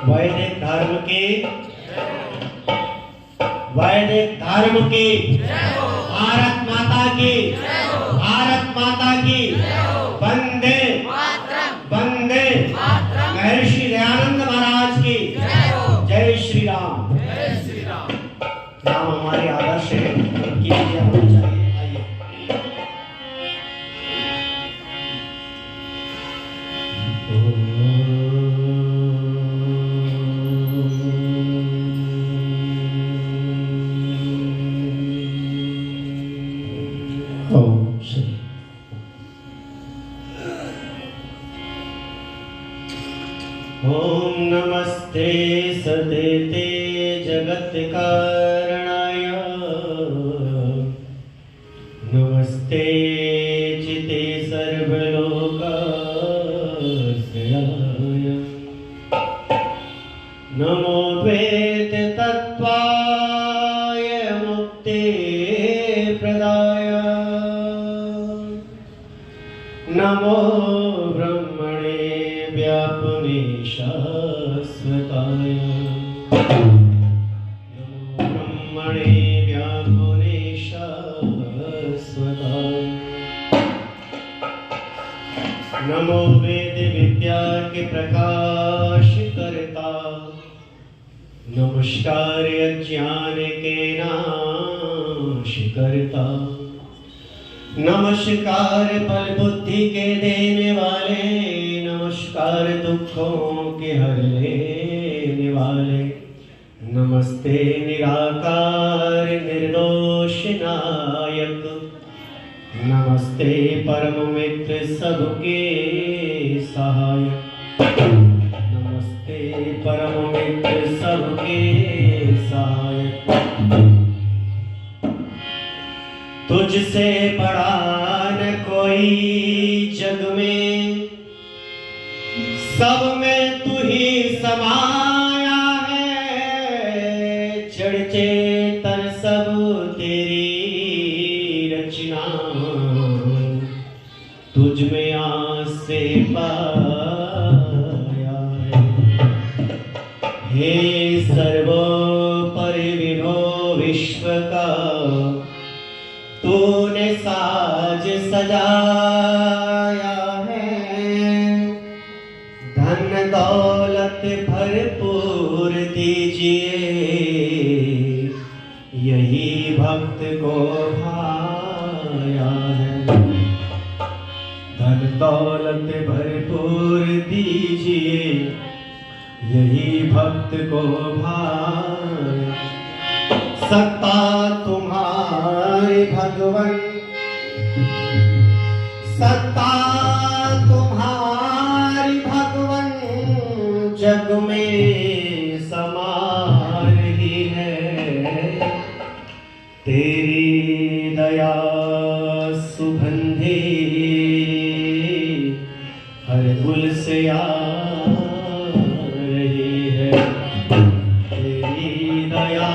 वैदिक धर्म की, वैदिक धर्म की, भारत माता की, भारत माता की, वंदे वंदे महर्षि दयानंद महाराज की जय श्री राम। राम हमारे आदर्श है, उनकी विजय होनी चाहिए। आइए ओम श्री ओम नमस्ते सदेते जगत कारणाय नमस्ते चिते सर्वलोकाश्रयाय नमो द्वैत तत्त्वाय मुक्ते प्रदाय नमो ब्रह्मणे व्यापने शाश्वताय नमो ब्रह्मणे व्यापने शाश्वताय नमो वेद विद्या के प्रकाश करता नमस्कार अज्ञान के नाश करता नमस्कार बल बुद्धि के देने वाले नमस्कार दुखों के हर लेने वाले नमस्ते निराकार निर्दोष नायक नमस्ते परम मित्र सबके सहायक नमस्ते परम मित्र सबके सहायक तुझसे बड़ा न कोई जग में सब में तू ही समाया है जड़ चेतन सब तेरी रचना तुझ में आस से पाया है हे सर्वोपरि विभो विश्व का तूने साज सजाया है धन दौलत भरपूर दीजिए यही भक्त को भाया है धन दौलत भरपूर दीजिए यही भक्त को भाया सत्ता तुम्हारी भगवन सत्ता तुम्हारी भगवन जग में समा रही है तेरी दया सुगंधी हर गुल से आ रही है तेरी दया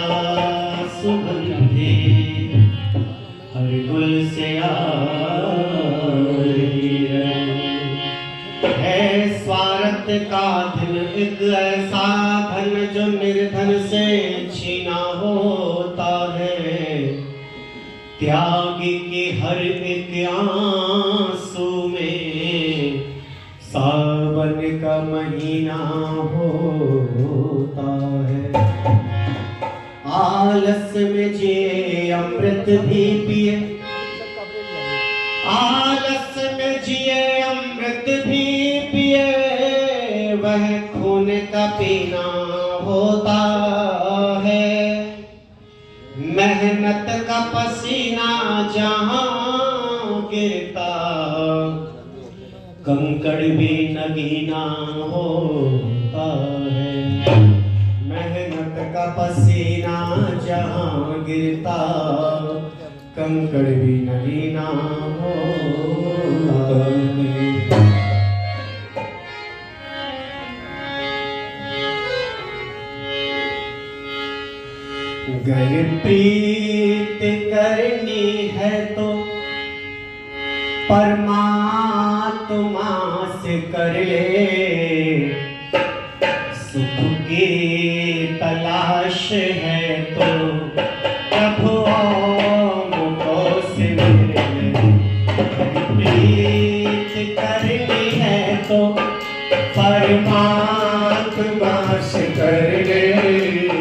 सुगंधी हर गुल से आ रही है स्वार्थ का धन एक ऐसा धन जो निर्धन से छीना होता है त्यागी के हर एक आंसू में सावन का महीना होता है आलस में जिए अमृत भी पिए आलस में जिए अमृत भी पिए वह खून का पीना होता है मेहनत का पसीना जहां गिरता कंकड़ भी नगीना होता है मेहनत का पसीना जहां गिरता कंकड़ भी नगीना होता है गर प्रीत करनी है तो परमात्मा से कर ले सुख की तलाश है तो प्रभु मुझको से मिले, प्रीत करनी है तो परमात्मा से कर ले,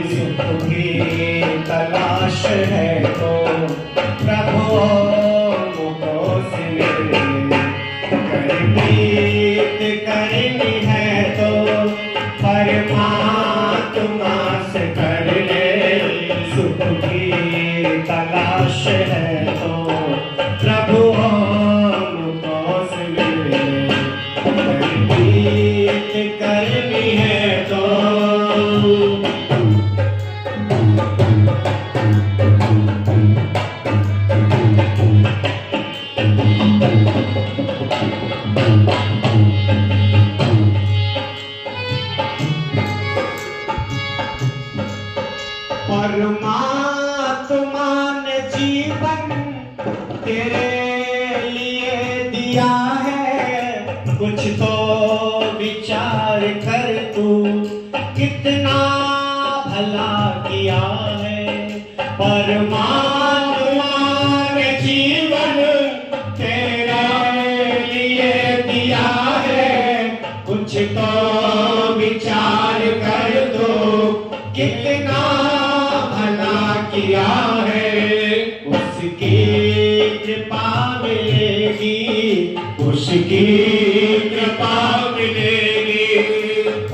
सुख की तलाश है तो प्रभु मुझको से मिले, प्रीत करनी है तो परमात्मा से कर ले, सुख की तलाश है तो प्रभु मुझको से मिले, प्रीत करनी है तो परमात्मा ने जीवन तेरे लिए दिया है, कुछ तो विचार कर तू कितना भला किया है। परमात्मा ने जीवन तेरे लिए दिया है, कुछ तो विचार कर दो कितना किया है। उसकी कृपा मिलेगी, उसकी कृपा मिलेगी,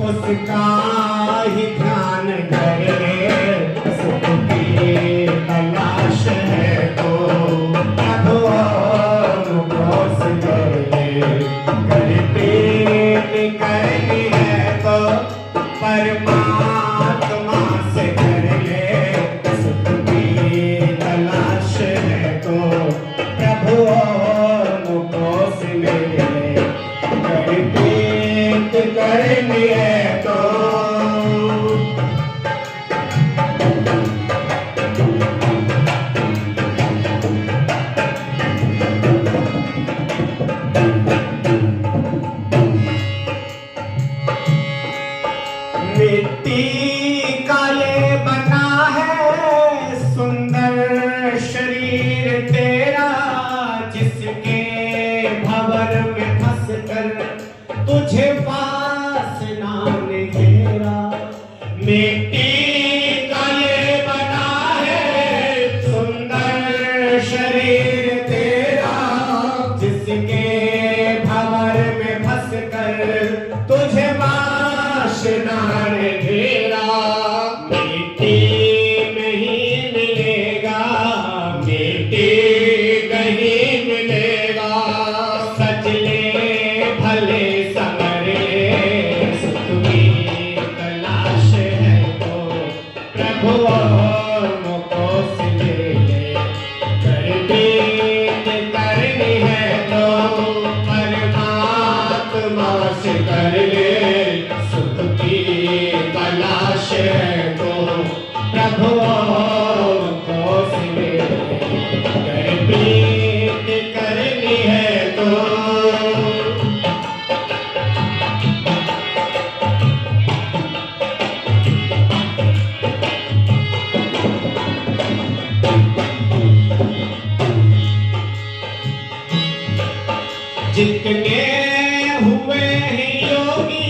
उसका ही ध्यान करे, सुख की तलाश है तो प्रभु मुझको से मिले, प्रीत करनी है तो परमात्मा से कर ले, तलाश है तो प्रभु मुझको से मिले, प्रीत करनी है तो मिट्टी का ये बना है सुंदर शरीर तेरा, जिसके भंवर में फंस कर तुझे वासना ने घेरा। मिट्टी का ये बना है सुंदर शरीर तेरा, जिसके भंवर में फंस कर तुझे वासना ने घेरा। मिट्टी नहीं मिलेगा, मिट्टी नहीं मिलेगा, सज ले भले संवर ले, सुख की तलाश है तो प्रभु मुझको से मिले, प्रीत करनी है तो परमात्मा से कर ले, सुख की तलाश है तो प्रभु मुझको से मिले, प्रीत करनी है तो जितने हुए हैं योगी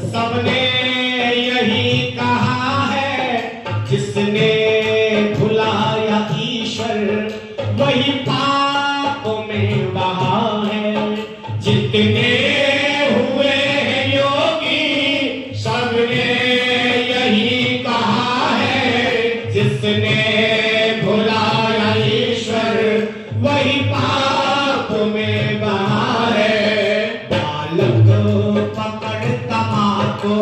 सबने यही कहा है, जिसने भुलाया ईश्वर वही पाप में बहा है। जितने हुए हैं योगी सबने यही कहा है, जिसने भुलाया ईश्वर वही पाप में बहा है। बालक पकड़ता माँ को,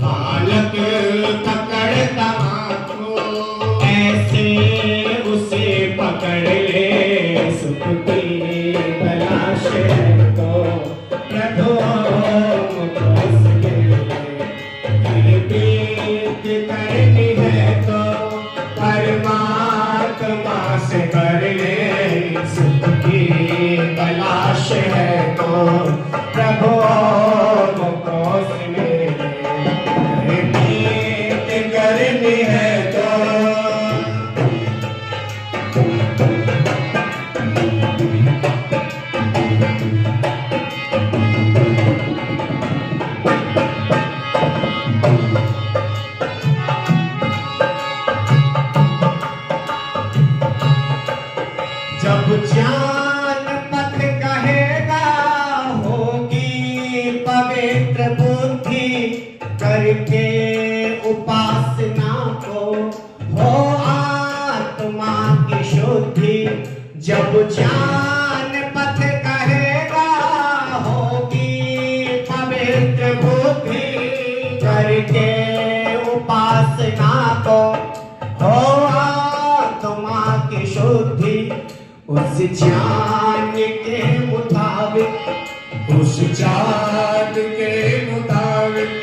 बालक पकड़ता माँ को, ऐसे उसे पकड़ ले, सुख की तलाश है तो प्रभु मुझको से मिले, प्रीत करनी है तो परमात्मा से कर ले, सुख की तलाश है तो प्रभु मुझको से मिले। जब ज्ञान पथ कहेगा होगी पवित्र बुद्धि करके उपासना को हो आत्मा की शुद्धि। जब ज्ञान पथ कहेगा होगी पवित्र बुद्धि करके उपासना को हो आत्मा की शुद्धि। उस ज्ञान के मुताबिक उस ज्ञान के मुताबिक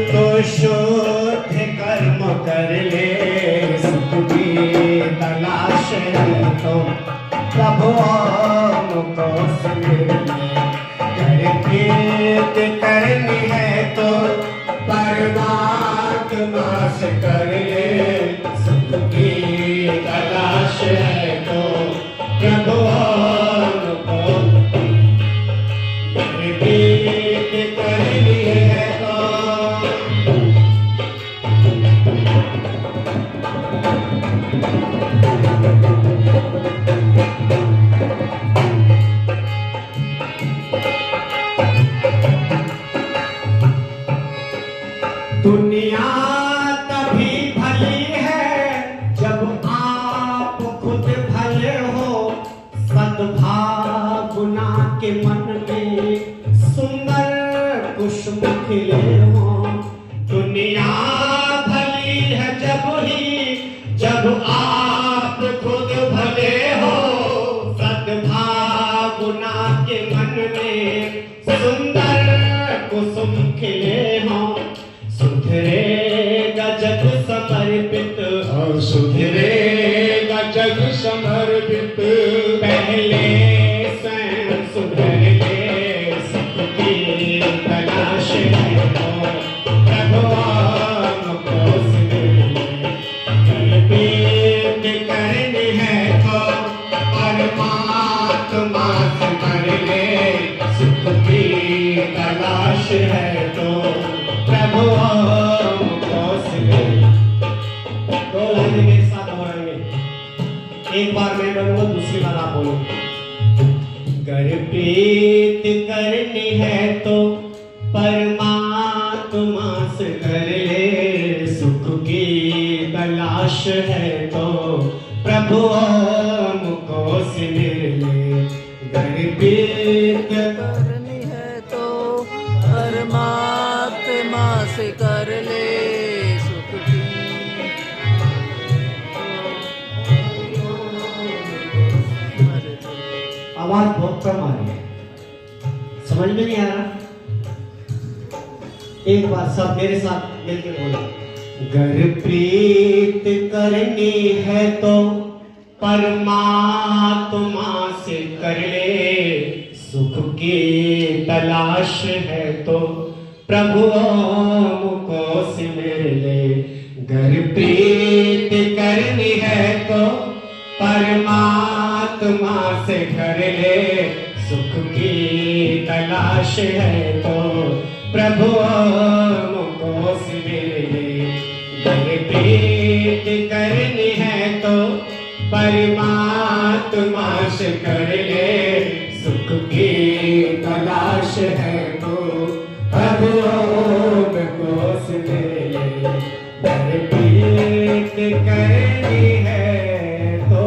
तो शुद्ध कर्म कर ले, सुख की तलाश है तो प्रभु को सुन ले। कर करनी है तो परमात्मा से कर ले, सुख की तलाश है तो प्रभु को करनी है तो। दुनिया तभी भली है जब आप खुद भले हो। सद्भावना के मन में सुंदर कुसुम खिले हो। दुनिया भली है जब आप खुद भले हो। सद्भावना के मन में सुंदर कुसुम खिले हो। सुधरेगा जग समर्पित और सुधरेगा जग समर्पित। पहले स्वयं सुधर ले, सुख की तलाश है तो प्रभु को सुन ले। कल्पित करनी है तो परमात्मा से कर ले, सुख की तलाश है तो प्रभु को सुन ले। दो लाइन मेरे साथ हो रहे हैं, एक बार मैं बोलूंगा दूसरी बार आप बोलोगे। गर प्रीत करनी है तो परमात्मा से कर ले, सुख की तलाश है तो प्रभु को सिमर ले। गर प्रीत करनी है तो परमात्मा से कर ले, सुख की आवाज बहुत कम आ रही है, समझ में नहीं आ रहा। एक बार सब मेरे साथ मिलकर बोलो। गर प्रीत करनी है तो परमात्मा से कर ले, सुख की तलाश है तो प्रभु को सिमर ले। गर प्रीत करनी है तो परमात्मा से कर ले, सुख की तलाश है तो प्रभु को सिमर ले। गर प्रीत करनी है तो परमात्मा से कर ले, सुख की तलाश है तो प्रभु को सिमर ले। गर प्रीत करनी है तो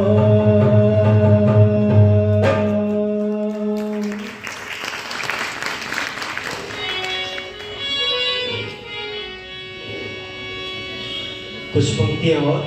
कुछ पंक्तियां और